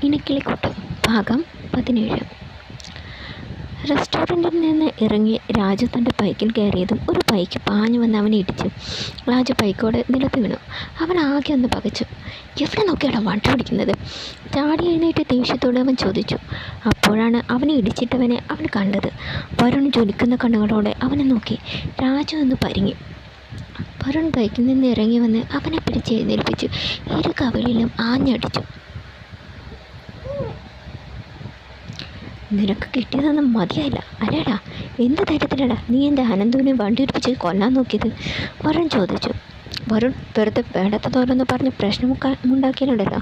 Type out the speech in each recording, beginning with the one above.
ഇണക്കിളിക്കൂട്ടം ഭാഗം 17. റെസ്റ്റോറൻറ്റിൽ നിന്ന് ഇറങ്ങി രാജു തൻ്റെ ബൈക്കിൽ കയറിയതും ഒരു ബൈക്ക് പാഞ്ഞു വന്ന് അവനെ ഇടിച്ചു. രാജു ബൈക്കോടെ നിലത്ത് വീണു. അവൻ ആകെ ഒന്ന് പകച്ചു. എവിടെ നോക്കിയാണോ വണ്ടി ഓടിക്കുന്നത്? ചാടി എഴുന്നേറ്റ് ദേഷ്യത്തോടെ അവൻ ചോദിച്ചു. അപ്പോഴാണ് അവനെ ഇടിച്ചിട്ടവനെ അവൻ കണ്ടത്. വരുൺ ജ്വലിക്കുന്ന കണ്ണുകളോടെ അവനെ നോക്കി. രാജു ഒന്ന് പരിങ്ങി. വരുൺ ബൈക്കിൽ നിന്ന് ഇറങ്ങി വന്ന് അവനെ പിടിച്ച് എഴുന്നേൽപ്പിച്ചു. ഇരു കവിളിലും ആഞ്ഞടിച്ചു. നിനക്ക് കിട്ടിയതൊന്നും മതിയായില്ല അല്ലേടാ? എന്ത് ധൈര്യത്തിലടാ നീ എൻ്റെ അനന്തുവിനെ വണ്ടി ഒടിപ്പിച്ച് കൊല്ലാൻ നോക്കിയത്? വരുൺ ചോദിച്ചു. വരുൺ വെറുതെ വേണ്ടാത്തതോരൊന്ന് പറഞ്ഞ് പ്രശ്നമുണ്ടാക്കിയാലുണ്ടല്ലോ,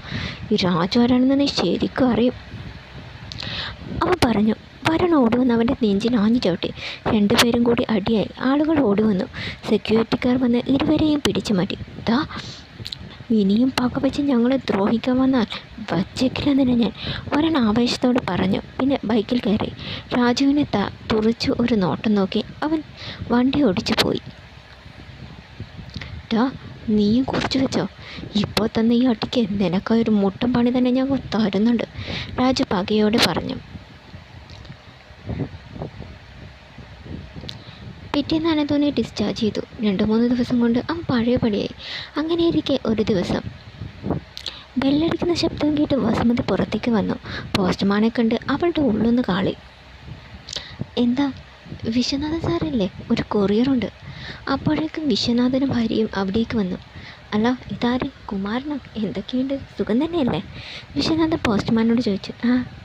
ഈ രാജു ആരാണെന്ന് നീ ശരിക്കും അറിയും, അവൻ പറഞ്ഞു. വരുൺ ഓടിവന്ന് അവൻ്റെ നെഞ്ചിൽ ആഞ്ഞു ചവിട്ടി. രണ്ടുപേരും കൂടി അടിയായി. ആളുകൾ ഓടിവന്നു. സെക്യൂരിറ്റിക്കാർ വന്ന് ഇരുവരെയും പിടിച്ചു മാറ്റി. ദാ ഇനിയും പകവച്ച് ഞങ്ങളെ ദ്രോഹിക്കാൻ വന്നാൽ വച്ചേക്കില്ലെന്നില്ല ഞാൻ, ഒരെണ്ണം ആവേശത്തോട് പറഞ്ഞു. പിന്നെ ബൈക്കിൽ കയറി. രാജുവിനെ തുറിച്ചു ഒരു നോട്ടം നോക്കി അവൻ വണ്ടി ഓടിച്ചു പോയി. നീയും കുറിച്ച് വെച്ചോ, ഇപ്പോൾ തന്നെ ഈ അടിക്ക് നിനക്കൊരു മുട്ടം പണി തന്നെ ഞങ്ങൾ തരുന്നുണ്ട്, രാജു പകയോടെ പറഞ്ഞു. പിറ്റേന്ന് അനന്തുവിനെ ഡിസ്ചാർജ് ചെയ്തു. 2-3 ദിവസം കൊണ്ട് അവൻ പഴയപടിയായി. അങ്ങനെയിരിക്കെ ഒരു ദിവസം ബെല്ലടിക്കുന്ന ശബ്ദം കേട്ട് വസുമതി പുറത്തേക്ക് വന്നു. പോസ്റ്റ്മാനെ കണ്ട് അവളുടെ ഉള്ളൊന്ന് കാളി. എന്താ, വിശ്വനാഥൻ സാറല്ലേ? ഒരു കൊറിയറുണ്ട്. അപ്പോഴേക്കും വിശ്വനാഥനും ഭാര്യയും അവിടേക്ക് വന്നു. അല്ല, ഇതാര്? കുമാരനോ? എന്തൊക്കെയുണ്ട്, സുഖം തന്നെയല്ലേ? വിശ്വനാഥൻ പോസ്റ്റ്മാനോട് ചോദിച്ചു.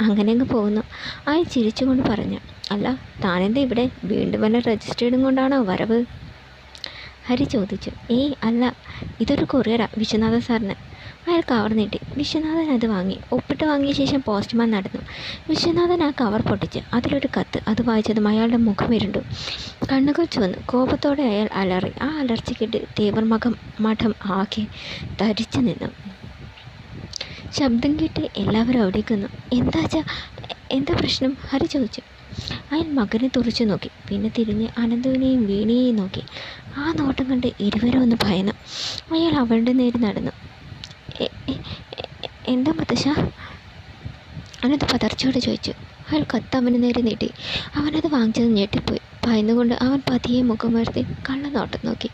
അങ്ങനെ അങ്ങ് പോകുന്നു, അയാൾ ചിരിച്ചുകൊണ്ട് പറഞ്ഞു. അല്ല, താനെന്താ ഇവിടെ? വീണ്ടും വല്ല രജിസ്റ്റേർഡും കൊണ്ടാണോ വരവ്? ഹരി ചോദിച്ചു. അല്ല, ഇതൊരു കൊറിയറാ വിശ്വനാഥൻ സാറിന്. അയാൾ കവർ നീട്ടി. വിശ്വനാഥൻ അത് വാങ്ങി. ഒപ്പിട്ട് വാങ്ങിയ ശേഷം പോസ്റ്റ്മാൻ നടന്നു. വിശ്വനാഥൻ ആ കവർ പൊട്ടിച്ച് അതിലൊരു കത്ത്. അത് വായിച്ചതും അയാളുടെ മുഖം ഇരുണ്ടു. കണ്ണുകൾ ചുവന്നു. കോപത്തോടെ അയാൾ അലറി. ആ അലർച്ച കേട്ട് തേവർ മഠം ആകെ തരിച്ചു നിന്നു. ശബ്ദം കേട്ട് എല്ലാവരും അവിടേക്ക് വന്നു. എന്താ പ്രശ്നം? ഹരി ചോദിച്ചു. അയാൾ മകനെ തുറച്ചു നോക്കി. പിന്നെ തിരിഞ്ഞ് അനന്തുവിനെയും വീണയെയും നോക്കി. ആ നോട്ടം കണ്ട് ഇരുവരും ഒന്ന് ഭയന്നു. അയാൾ അവളുടെ നേരെ നടന്നു. എന്താ മുത്തശ്ശ? അനന്ത് പതർച്ചയോടെ ചോദിച്ചു. അയാൾ കത്ത് അവന് നേരെ നീട്ടി. അവനത് വാങ്ങിച്ചത് ഞെട്ടിപ്പോയി. ഭയന്നുകൊണ്ട് അവൻ പതിയെ മുഖമുയർത്തി കള്ളനോട്ടം നോക്കി.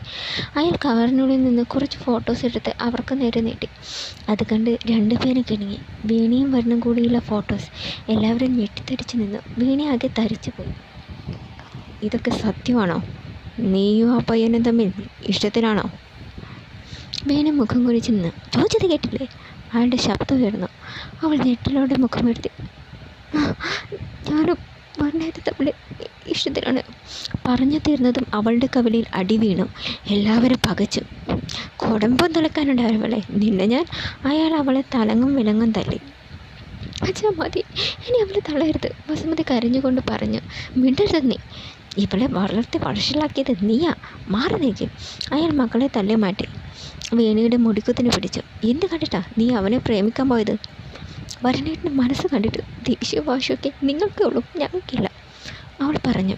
അയാൾ കവറിനുള്ളിൽ നിന്ന് കുറച്ച് ഫോട്ടോസ് എടുത്ത് അവർക്ക് നേരെ നീട്ടി. അത് കണ്ട് രണ്ടുപേരും കിണങ്ങി. വീണയും വരുണും കൂടിയുള്ള ഫോട്ടോസ്. എല്ലാവരും ഞെട്ടിത്തരിച്ചു നിന്നു. വീണ ആകെ തരിച്ചു പോയി. ഇതൊക്കെ സത്യമാണോ? നീയും ആ പയ്യനും തമ്മിൽ ഇഷ്ടത്തിലാണോ? വീണ മുഖം കുഴിച്ച് നിന്ന്. ചോദിച്ചത് കേട്ടില്ലേ? അയാളുടെ ശബ്ദം ഉയർന്നു. അവൾ ഞെട്ടലോടെ മുഖമെടുത്തി. ഞാനും വർണ്ണയത് തമ്മിൽ ഇഷ്ടത്തിലാണ്. പറഞ്ഞു തീർന്നതും അവളുടെ കവിളിൽ അടി വീണു. എല്ലാവരും പകച്ചു. കുടമ്പം തുളക്കാനുണ്ടായവളെ നിന്നെ ഞാൻ. അയാൾ അവളെ തലങ്ങും വിലങ്ങും തല്ലി. അച്ഛാ മതി, ഇനി അവളെ തള്ളരുത്, വസുമതി കരഞ്ഞുകൊണ്ട് പറഞ്ഞു. മിണ്ടരുത് നീ, ഇവളെ വളർത്തി വഷളാക്കിയത് നീയാ, മാറി നീക്ക്. അയാൾ മകളെ തള്ളി മാറ്റി. വേണിയുടെ മുടിക്കുത്തിന് പിടിച്ചു. എന്ത് കണ്ടിട്ടാ നീ അവനെ പ്രേമിക്കാൻ പോയത്? വരനേട്ടിൻ്റെ മനസ്സ് കണ്ടിട്ട് ദേഷ്യ വാശിയൊക്കെ നിങ്ങൾക്കേ ഉള്ളൂ, ഞങ്ങൾക്കില്ല, അവൾ പറഞ്ഞു.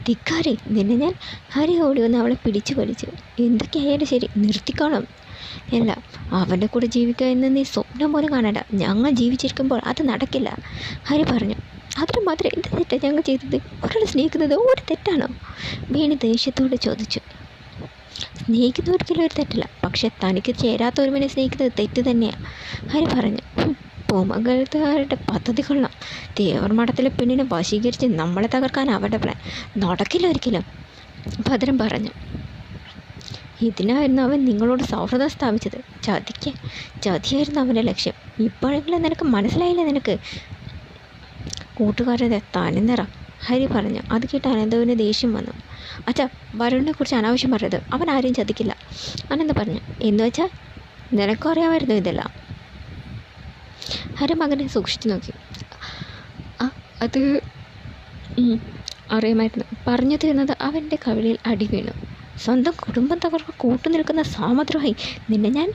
ധിക്കാരി, നിന്നെ ഞാൻ. ഹരി ഓടി വന്ന് അവളെ പിടിച്ചു വലിച്ചു. എന്തൊക്കെയായാലും ശരി, നിർത്തിക്കോണം. അല്ല, അവൻ്റെ കൂടെ ജീവിക്കുക എന്ന് നീ സ്വപ്നം പോലും കാണണ്ട. ഞങ്ങൾ ജീവിച്ചിരിക്കുമ്പോൾ അത് നടക്കില്ല, ഹരി പറഞ്ഞു. അതിന് മാത്രം എന്ത് തെറ്റാണ് ഞങ്ങൾ ചെയ്തത്? ഒരാൾ സ്നേഹിക്കുന്നത് ഒരു തെറ്റാണോ? വീണി ദേഷ്യത്തോടെ ചോദിച്ചു. സ്നേഹിക്കുന്നവർക്കെല്ലാം ഒരു തെറ്റില്ല, പക്ഷെ തനിക്ക് ചേരാത്ത ഒരുവനെ സ്നേഹിക്കുന്നത് തെറ്റ് തന്നെയാണ്, ഹരി പറഞ്ഞു. പൂമംഗലത്തുകാരുടെ പദ്ധതി കൊള്ളാം. തേവർ മഠത്തിലെ പെണ്ണിനെ വശീകരിച്ച് നമ്മളെ തകർക്കാൻ അവരുടെ പ്ലാൻ. നടക്കില്ല ഒരിക്കലും, ഭദ്രൻ പറഞ്ഞു. ഇതിനായിരുന്നു അവൻ നിങ്ങളോട് സൗഹൃദം സ്ഥാപിച്ചത്. ചതിയായിരുന്നു അവൻ്റെ ലക്ഷ്യം. ഇപ്പോഴെങ്കിലും നിനക്ക് മനസ്സിലായില്ലേ? നിനക്ക് കൂട്ടുകാരതെ താനും നിറ, ഹരി പറഞ്ഞു. അത് കേട്ട് അനന്തവിന് ദേഷ്യം വന്നു. അച്ഛാ, വരുണിനെ കുറിച്ച് അനാവശ്യം പറയരുത്, അവൻ ആരെയും ചതിക്കില്ല, അനന്ത് പറഞ്ഞു. എന്ന് വെച്ചാൽ നിനക്കും അറിയാമായിരുന്നു ഇതെല്ലാം? ഹരി മകനെ സൂക്ഷിച്ചു നോക്കി. അത് അറിയാമായിരുന്നു. പറഞ്ഞു തീർന്നത് അവൻ്റെ കവിളിൽ അടി വീണു. സ്വന്തം കുടുംബം തകർക്ക് കൂട്ടു നിൽക്കുന്ന സാമദ്രോഹി, നിന്നെ ഞാൻ.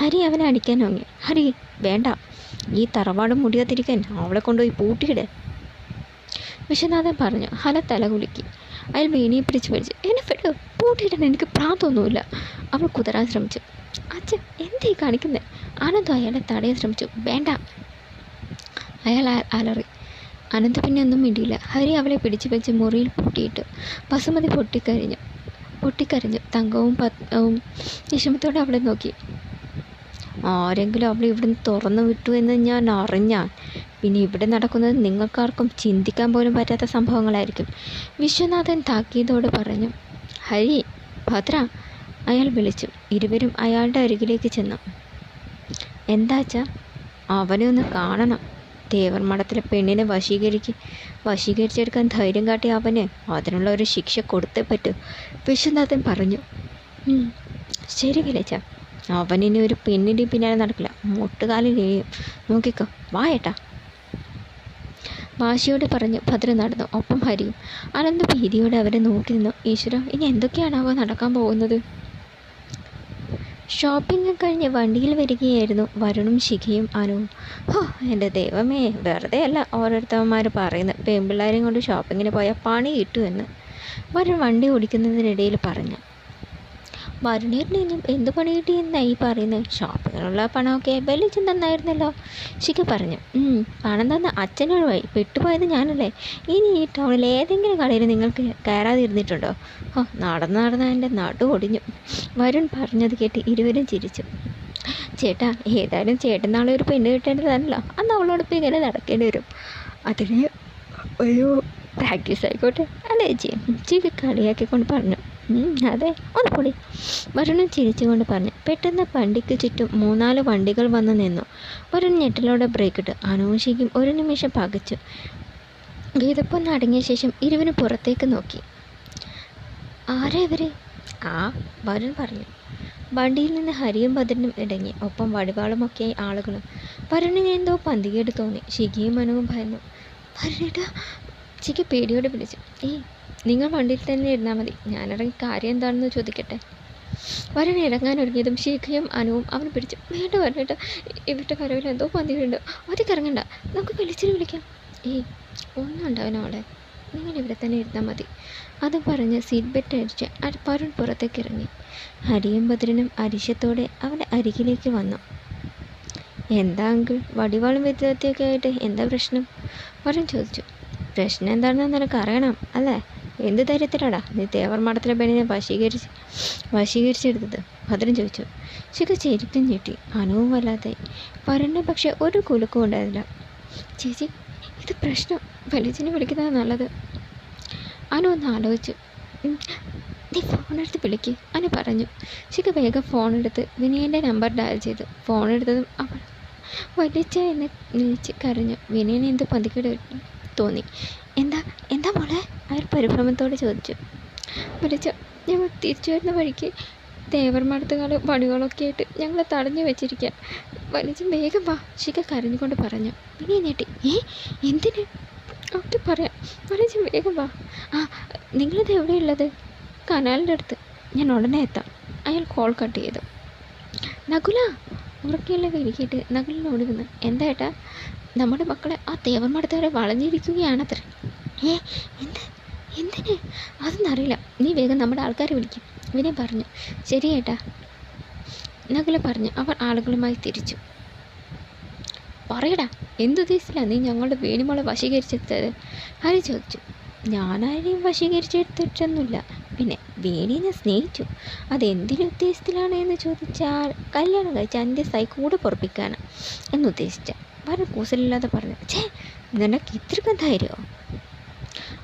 ഹരി അവനെ അടിക്കാൻ വാങ്ങി. ഹരി വേണ്ട, ഈ തറവാട് മുടിയാതിരിക്കാൻ അവളെ കൊണ്ടുപോയി പൂട്ടിയിട്, വിശ്വനാഥൻ പറഞ്ഞു. ഹല തല കുലുക്കി. അയാൾ വീണിയെ പിടിച്ച് വലിച്ചു. എന്നെ വിട്ടു, പൂട്ടിയിടാൻ എനിക്ക് പ്രാന്തൊന്നുമില്ല, അവൾ കുതറാൻ ശ്രമിച്ചു. അച്ഛൻ എന്തേ കാണിക്കുന്നത്? അനന്തു അയാളെ തടയാൻ ശ്രമിച്ചു. വേണ്ട, അയാൾ അലറി. അനന്ത് പിന്നെ ഒന്നും മിണ്ടിയില്ല. ഹരി അവളെ പിടിച്ചു വെച്ച് മുറിയിൽ പൂട്ടിയിട്ടു. വസുമതി പൊട്ടിക്കരഞ്ഞു. തങ്കവും പത്മവും വിഷമത്തോടെ അവളെ നോക്കി. ആരെങ്കിലും അവളെ ഇവിടുന്ന് തുറന്നു വിട്ടു എന്ന് ഞാൻ അറിഞ്ഞാൽ പിന്നെ ഇവിടെ നടക്കുന്നത് നിങ്ങൾക്കാർക്കും ചിന്തിക്കാൻ പോലും പറ്റാത്ത സംഭവങ്ങളായിരിക്കും, വിശ്വനാഥൻ താക്കീതോട് പറഞ്ഞു. ഹരി, ഭദ്ര, അയാൾ വിളിച്ചു. ഇരുവരും അയാളുടെ അരികിലേക്ക് ചെന്നു. എന്താച്ചാ? അവനെ ഒന്ന് കാണണം. തേവർ മഠത്തിലെ പെണ്ണിനെ വശീകരിച്ചെടുക്കാൻ ധൈര്യം കാട്ടിയ അവന് അതിനുള്ള ഒരു ശിക്ഷ കൊടുത്തേ പറ്റൂ, വിശ്വനാഥൻ പറഞ്ഞു. ശരി വിളിച്ച, അവനിനി ഒരു പെണ്ണിൻ്റെ പിന്നാലെ നടക്കില്ല, മുട്ടുകാലിൽ കഴിയും. നോക്കിക്കോ, വായേട്ടാ, വാശിയോടെ പറഞ്ഞ് ഭദ്ര നടന്നു. ഒപ്പം ഹരിയും. അനന്ത് ഭീതിയോടെ അവരെ നോക്കി നിന്നു. ഈശ്വര, ഇനി എന്തൊക്കെയാണാവോ നടക്കാൻ പോകുന്നത്? ഷോപ്പിംഗ് കഴിഞ്ഞ് വണ്ടിയിൽ വരികയായിരുന്നു വരുണും ശിഖയും അനുവും. എൻ്റെ ദൈവമേ, വെറുതെ അല്ല ഓരോരുത്തന്മാർ പറയുന്നത് പെൺപിള്ളേരെയും കൊണ്ട് ഷോപ്പിങ്ങിന് പോയാൽ പണി കിട്ടുമെന്ന് വരുൺ വണ്ടി ഓടിക്കുന്നതിനിടയിൽ പറഞ്ഞു. വരുണേട്ടനും എന്ത് പണി കിട്ടിയെന്നാണ് ഈ പറയുന്നത്? ഷോപ്പിങ്ങിനുള്ള പണമൊക്കെ വലിയ തന്നായിരുന്നല്ലോ, ശിഖ പറഞ്ഞു. പണം തന്ന അച്ഛനൊഴിവായി, പെട്ടുപോയത് ഞാനല്ലേ. ഇനി ഈ ടൗണിൽ ഏതെങ്കിലും കടയിൽ നിങ്ങൾക്ക് കയറാതിരുന്നിട്ടുണ്ടോ? നടന്ന് എൻ്റെ നടു ഒടിഞ്ഞു, വരുൺ പറഞ്ഞത് കേട്ട് ഇരുവരും ചിരിച്ചു. ചേട്ടാ, ഏതായാലും ചേട്ടൻ നാളെ ഒരു പെണ്ണ് കിട്ടേണ്ടതാണല്ലോ, അന്ന് അവളോടൊപ്പം ഇങ്ങനെ നടക്കേണ്ടി വരും. അതിന് ഒരു പ്രാക്ടീസ് ആയിക്കോട്ടെ അല്ലേ ചേച്ചി കളിയാക്കിക്കൊണ്ട് പറഞ്ഞു. അതെ, ഒന്ന് പൊടി, വരുണൻ ചിരിച്ചുകൊണ്ട് പറഞ്ഞു. പെട്ടെന്ന് വണ്ടിക്ക് ചുറ്റും 3-4 വണ്ടികൾ വന്ന് നിന്നു. വരുൺ ഞെട്ടലോടെ ബ്രേക്കിട്ട്. അനുശിക്കും ഒരു നിമിഷം പകച്ചു. ഗീതപ്പൊന്ന് അടങ്ങിയ ശേഷം ഇരുവരും പുറത്തേക്ക് നോക്കി. ആരാ ഇവര്? വരുൺ പറഞ്ഞു. വണ്ടിയിൽ നിന്ന് ഹരിയും ഭദ്രനും ഇടങ്ങി. ഒപ്പം വടിവാളുമൊക്കെയായി ആളുകളും. വരുണിന് എന്തോ പന്തികേട് തോന്നി. ശിഖയും മനുവും ഭയന്നു. വരുണേട്ടാ, ശിഖ പേടിയോടെ വിളിച്ചു. നിങ്ങൾ വണ്ടിയിൽ തന്നെ ഇരുന്നാൽ മതി, ഞാനിറങ്ങി കാര്യം എന്താണെന്ന് ചോദിക്കട്ടെ. വരുൺ ഇറങ്ങാൻ ഒരുങ്ങിയതും ശിഖയും അനുവും അവൻ പിടിച്ചു. വേണ്ട വരേട്ട, ഇവരുടെ കരവിൽ എന്തോ പന്തികളുണ്ട്, ഒറ്റയ്ക്ക് ഇറങ്ങണ്ട, നമുക്ക് വിളിച്ചിട്ട് വിളിക്കാം. ഒന്നും ഉണ്ടാവിനോളെ, നിങ്ങൾ ഇവിടെ തന്നെ ഇരുന്നാൽ മതി. അത് പറഞ്ഞ് സീറ്റ് ബെൽറ്റ് അടിച്ച് വരുൺ പുറത്തേക്ക് ഇറങ്ങി. ഹരിയും ഭദ്രനും അരിശത്തോടെ അവൻ്റെ അരികിലേക്ക് വന്നു. എന്താ അങ്കിൾ, വടിവാളും വിദ്യാർത്ഥിയൊക്കെ ആയിട്ട് എന്താ പ്രശ്നം? വരുൺ ചോദിച്ചു. പ്രശ്നം എന്താണെന്ന് നിനക്ക് അറിയണം അല്ലേ? എന്ത് ധൈര്യത്തിലാടാ നീ തേവർ മഠത്തിലെ പെണ്ണിനെ വശീകരിച്ചെടുത്തത്? ഭദ്രൻ ചോദിച്ചു. ശിഖ ശരിക്കും ഞെട്ടി. അനുവും വല്ലാതായി. വരുണിന് പക്ഷെ ഒരു കുലുക്കും ഉണ്ടായിരുന്നില്ല. ചേച്ചി, ഇത് പ്രശ്നം വലിച്ചിന് വിളിക്കുന്നതാണ് നല്ലത്. അനു ഒന്ന് ആലോചിച്ചു. നീ ഫോണെടുത്ത് വിളിക്ക്, അനു പറഞ്ഞു. ശിഖ വേഗം ഫോണെടുത്ത് വിനയൻ്റെ നമ്പർ ഡയൽ ചെയ്തു. ഫോണെടുത്തതും അവൾ വലിച്ച എന്നെ വിളിച്ച് കരഞ്ഞു. വിനയനെ എന്ത് പന്തിക്കേട് തോന്നി. എന്താ മോളെ? അയാൾ പരിഭ്രമത്തോടെ ചോദിച്ചു. വിളിച്ച, ഞങ്ങൾ തിരിച്ചു വരുന്ന വഴിക്ക് തേവർ മഠത്തുകാൾ വടികളൊക്കെ ആയിട്ട് ഞങ്ങളെ തടഞ്ഞു വെച്ചിരിക്കുക. വലിച്ച് വേഗം വാ, ശിഖ കരഞ്ഞുകൊണ്ട് പറഞ്ഞു. വിനയ ഞെട്ടി. എന്തിന്? ഒക്കെ പറയാം, വലിച്ച് വേഗം വാ. നിങ്ങളിത് എവിടെയുള്ളത്? കനാലിൻ്റെ അടുത്ത്. ഞാൻ ഉടനെ എത്താം. അയാൾ കോൾ കട്ട് ചെയ്തു. നകുല, ഉറക്കെയുള്ള വിളിക്കിട്ട് നകുലിനോട് വന്ന്. എന്താ ഏട്ടാ? നമ്മുടെ മക്കളെ ആ തേവർ മഠത്തുകാരെ വളഞ്ഞിരിക്കുകയാണത്ര. എന്തിന്? അതൊന്നറിയില്ല, നീ വേഗം നമ്മുടെ ആൾക്കാരെ വിളിക്കും, വിനയൻ പറഞ്ഞു. ശരി ഏട്ടാ, നകുല പറഞ്ഞു. അവർ ആളുകളുമായി തിരിച്ചു. പറയടാ, എന്തുദ്ദേശിച്ചില്ല നീ ഞങ്ങളുടെ വേണിമോളെ വശീകരിച്ചെടുത്തത്? ഹരി ചോദിച്ചു. ഞാനാരെയും വശീകരിച്ചെടുത്തിട്ടൊന്നുമില്ല, പിന്നെ വേണിയെ സ്നേഹിച്ചു. അതെന്തിനുദ്ദേശത്തിലാണ് എന്ന് ചോദിച്ചാൽ കല്യാണം കഴിച്ച് അന്ത്യസ്ഥായി കൂടെ പൊറപ്പിക്കാനാണ് എന്നുദ്ദേശിച്ച. വളരെ കൂസലില്ലാതെ പറഞ്ഞു. നിനക്ക് ഇത്രയ്ക്കും ധൈര്യമോ?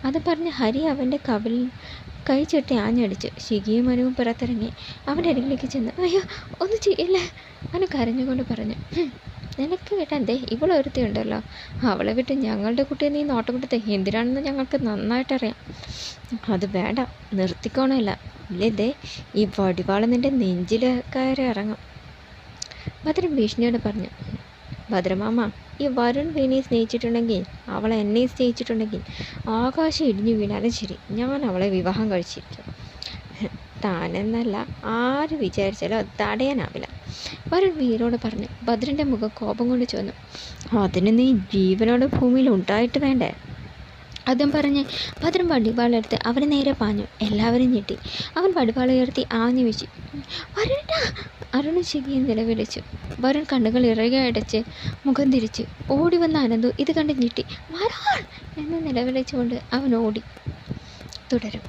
അത് പറഞ്ഞ് ഹരി അവൻ്റെ കവിളിൽ കൈ ചുട്ടി ആഞ്ഞടിച്ചു. ശിഖയും മനുവും പുറത്തിറങ്ങി അവൻ്റെ അരികിലേക്ക് ചെന്ന്. അയ്യോ, ഒന്നും ചെയ്യില്ലേ, അവന് കരഞ്ഞുകൊണ്ട് പറഞ്ഞു. നിനക്ക് കേട്ടാ ഇവളൊരുത്തിയുണ്ടല്ലോ, അവളെ വിട്ട് ഞങ്ങളുടെ കുട്ടിയെ നീ നോട്ടം കൊടുത്ത് എന്തിനാണെന്ന് ഞങ്ങൾക്ക് നന്നായിട്ടറിയാം. അത് വേണ്ട, നിർത്തിക്കോണമല്ല, ഇല്ലേ ഈ വടിവാള് നിൻ്റെ നെഞ്ചിൽ കയറി ഇറങ്ങും, ഭദ്രൻ ഭീഷണിയോട് പറഞ്ഞു. ഭദ്രമാമ, ഈ വരുൺ വിനയെ സ്നേഹിച്ചിട്ടുണ്ടെങ്കിൽ, അവളെ എന്നെ സ്നേഹിച്ചിട്ടുണ്ടെങ്കിൽ ആകാശം ഇടിഞ്ഞു വീണാലും ശരി, ഞാൻ അവളെ വിവാഹം കഴിച്ചിരിക്കും. താനെന്നല്ല, ആര് വിചാരിച്ചാലും അത് തടയാനാവില്ല, വരുൺ വീരോട് പറഞ്ഞു. ഭദ്രൻ്റെ മുഖം കോപം കൊണ്ട് ചോന്നു. അതിന് നീ ജീവനോട് ഭൂമിയിൽ ഉണ്ടായിട്ട് വേണ്ടേ? അതും പറഞ്ഞ് ഭദ്രൻ വടിവാളെടുത്ത് അവന് നേരെ പാഞ്ഞു. എല്ലാവരും ഞെട്ടി. അവൻ വടിവാൾ ഉയർത്തി ആഞ്ഞു വീശി. വരുണാ! അരുൺ ചികിയെ നിലവിളിച്ചു. വരുൺ കണ്ണുകൾ ഇറകെ അടച്ച് മുഖം തിരിച്ചു. ഓടി വന്ന അനന്തു ഇത് കണ്ട് ഞെട്ടി. വരുൺ എന്ന് നിലവിളിച്ചുകൊണ്ട് അവൻ ഓടി. തുടരും.